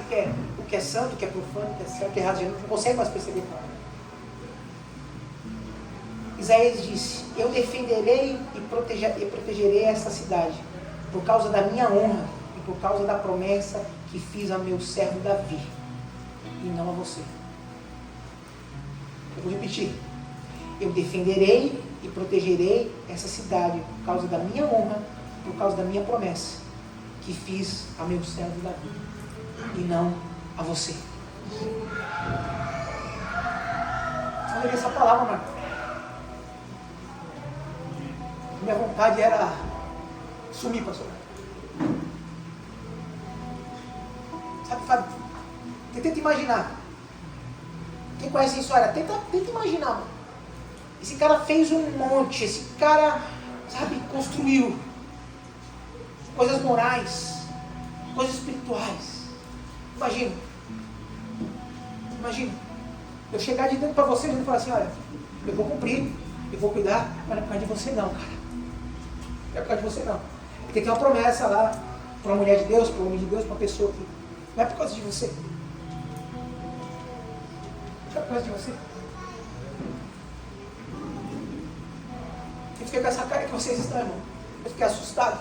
o que é santo, o que é profano, o que é certo, o que é errado. A gente não consegue mais perceber nada. Isaías disse, eu defenderei e protegerei essa cidade, por causa da minha honra e por causa da promessa que fiz a meu servo Davi, e não a você. Eu vou repetir. Eu defenderei e protegerei essa cidade por causa da minha honra, por causa da minha promessa, que fiz a meu servo Davi, e não a você. Olha essa palavra, Marcos. Minha vontade era sumir, pastor. Sabe? Tenta imaginar. Quem conhece a história, tenta imaginar, mano. Esse cara fez um monte, esse cara, construiu coisas morais, coisas espirituais. Imagina. Eu chegar de dentro para você e falar assim, olha, eu vou cumprir, eu vou cuidar, mas não é por causa de você não, cara. Não é por causa de você não. Porque tem uma promessa lá, para uma mulher de Deus, para um homem de Deus, para uma pessoa que não é por causa de você. Não é por causa de você. Eu fiquei com essa cara que vocês estão, irmão. Eu fiquei assustado.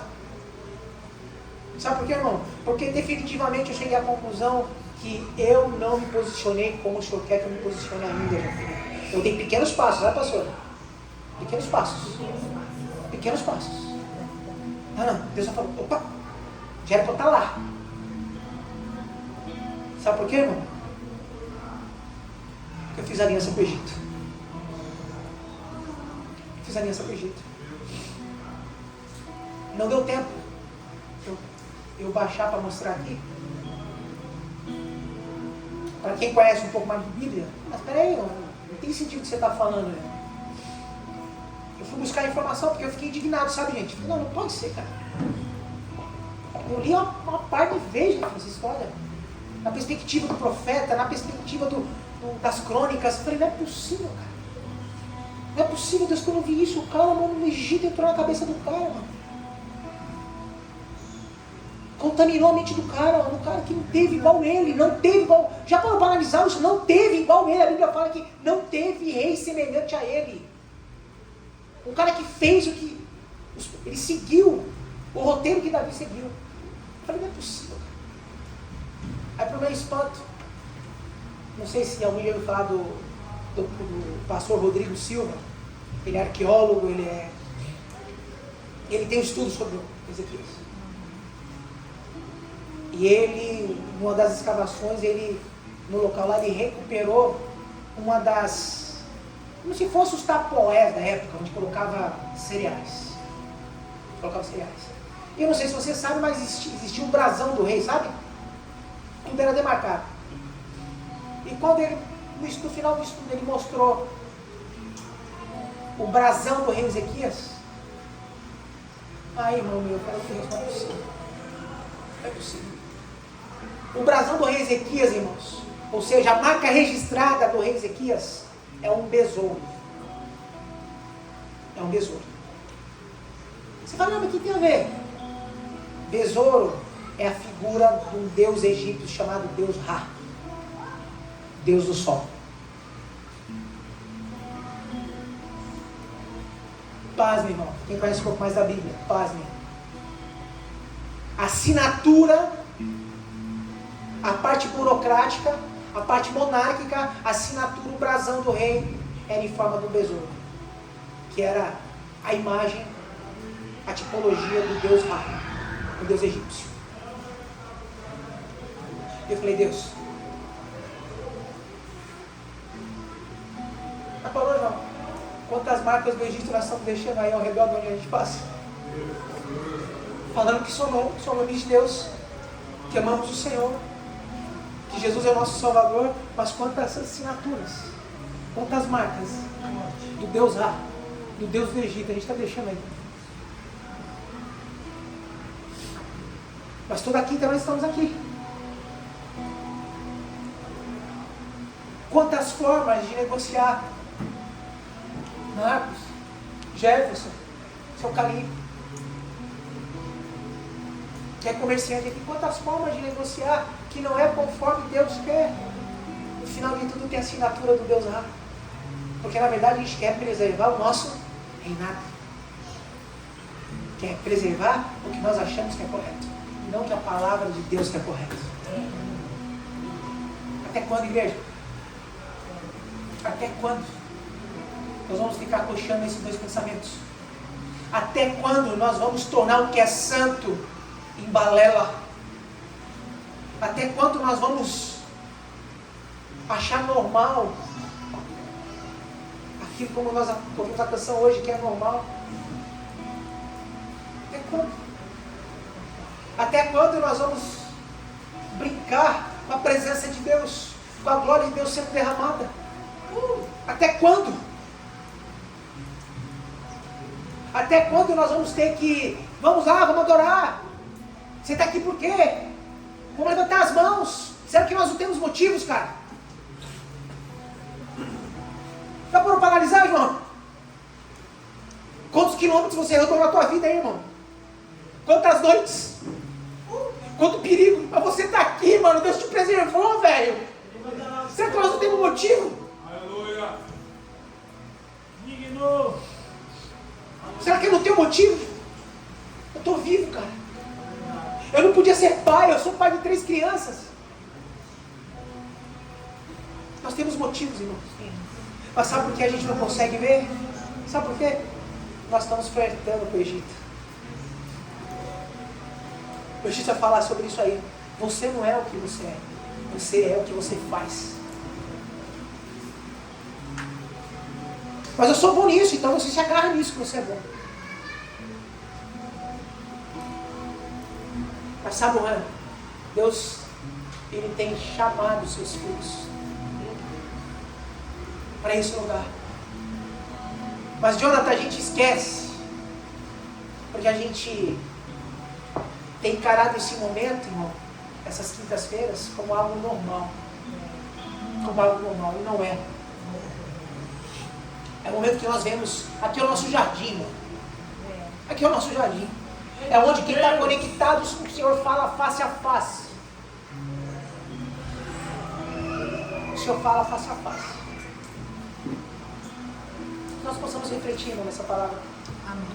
Sabe por quê, irmão? Porque definitivamente eu cheguei à conclusão que eu não me posicionei como o Senhor quer que eu me posicione ainda. Eu dei pequenos passos, né, pastor? Pequenos passos. Não. Deus só falou, opa, já era para eu estar lá. Sabe por quê, irmão? Porque eu fiz aliança com o Egito. Não deu tempo eu baixar para mostrar aqui. Para quem conhece um pouco mais de Bíblia, mas peraí, não tem sentido o que você está falando, né? Eu fui buscar informação porque eu fiquei indignado, sabe, gente? Não pode ser, cara. Eu li uma parte de vez dessa história. Na perspectiva do profeta, na perspectiva das crônicas. Eu falei, não é possível, cara. Não é possível, Deus, que eu não vi isso. O cara, mano, no Egito entrou na cabeça do cara, mano. Contaminou a mente do cara, mano. Um cara que não teve igual ele, não teve igual. Já parou para analisar isso? Não teve igual ele. A Bíblia fala que não teve rei semelhante a ele. Um cara que fez o que. Ele seguiu o roteiro que Davi seguiu. Eu falei, não é possível, cara. Aí pro meu espanto, não sei se alguém já ouviu falar do pastor Rodrigo Silva. Ele é arqueólogo, ele tem um estudo sobre o Ezequias. E ele, numa das escavações, no local lá, ele recuperou uma das, como se fosse os tapoés da época, onde colocava cereais. Eu não sei se você sabe, mas existia um brasão do rei, sabe? Tudo era demarcado. E quando ele, no final do estudo, ele mostrou o brasão do rei Ezequias, aí, irmão meu, eu quero que não é possível. Não é possível. O brasão do rei Ezequias, irmãos, ou seja, a marca registrada do rei Ezequias, é um besouro. É um besouro. Você fala, não, mas o que tem a ver? Besouro é a figura de um deus egípcio chamado Deus Ra, Deus do Sol. Pasme, irmão. Quem conhece um pouco mais da Bíblia, pasme. A assinatura, a parte burocrática, a parte monárquica, a assinatura, o brasão do rei era em forma de um besouro, que era a imagem, a tipologia do Deus Ra, o Deus egípcio. Eu falei, Deus, não parou não. Quantas marcas do Egito nós estamos deixando aí ao redor de onde a gente passa? Falando que somos amigos de Deus, que amamos o Senhor, que Jesus é o nosso Salvador, mas quantas assinaturas, quantas marcas do Deus Ra, do Deus do Egito, a gente está deixando aí. Mas toda quinta nós estamos aqui. Quantas formas de negociar? Marcos, Jefferson, seu Calibre, que é comerciante aqui. Quantas formas de negociar que não é conforme Deus quer? No final de tudo tem a assinatura do Deus Ra. Porque na verdade a gente quer preservar o nosso reinado. Quer preservar o que nós achamos que é correto. Não que a palavra de Deus que é correta. Até quando, igreja? Até quando nós vamos ficar coxando esses dois pensamentos? Até quando nós vamos tornar o que é santo em balela? Até quando nós vamos achar normal aquilo como nós ouvimos a canção hoje, que é normal? Até quando? Até quando nós vamos brincar com a presença de Deus, com a glória de Deus sendo derramada? Até quando? Até quando nós vamos ter que... Vamos lá, vamos adorar. Você está aqui por quê? Vamos levantar as mãos. Será que nós não temos motivos, cara? Dá para analisar, irmão? Quantos quilômetros você rodou na tua vida, hein, irmão? Quantas noites? Quanto perigo. Mas você está aqui, mano. Deus te preservou, velho. Será que nós não temos motivo? Aleluia. Digno. Será que eu não tenho motivo? Eu estou vivo, cara. Eu não podia ser pai, eu sou pai de 3 crianças. Nós temos motivos, irmãos. Mas sabe por que a gente não consegue ver? Sabe por quê? Nós estamos flertando com o Egito. O Egito vai falar sobre isso aí. Você não é o que você é. Você é o que você faz. Mas eu sou bom nisso, então você se agarra nisso que você é bom. Mas sabe, mano, Deus, Ele tem chamado os seus filhos para esse lugar. Mas, Jonathan, a gente esquece, porque a gente tem encarado esse momento, irmão, essas quintas-feiras, como algo normal. Como algo normal, e não é. É o momento que nós vemos, aqui é o nosso jardim, irmão. Aqui é o nosso jardim. É onde quem está conectado com o Senhor fala face a face. O Senhor fala face a face. Que nós possamos refletir, irmão, nessa palavra. Amém.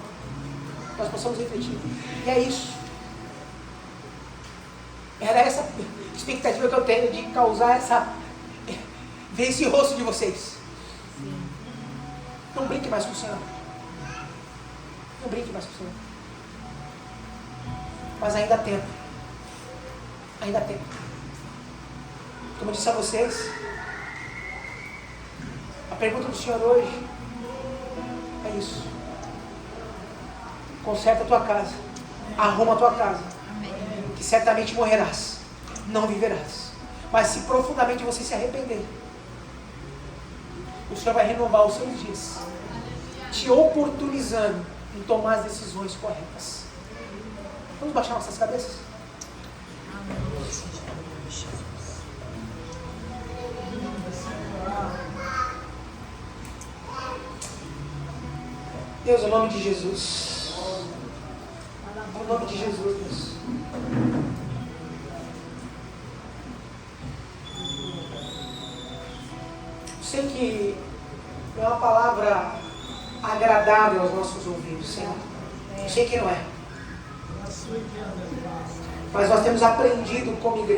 Nós possamos refletir. E é isso. Era essa expectativa que eu tenho de causar essa... ver esse rosto de vocês. Sim. Não brinque mais com o Senhor. Não brinque mais com o Senhor. Mas ainda há tempo. Ainda há tempo. Como eu disse a vocês, a pergunta do Senhor hoje é isso. Conserta a tua casa. Arruma a tua casa. Amém. Que certamente morrerás. Não viverás. Mas se profundamente você se arrepender, o Senhor vai renovar os seus dias, te oportunizando em tomar as decisões corretas. Vamos baixar nossas cabeças? Deus, em nome de Jesus. Em nome de Jesus, Deus. Sei que não é uma palavra agradável aos nossos ouvidos, Senhor. Eu sei que não é. Mas nós temos aprendido como igreja.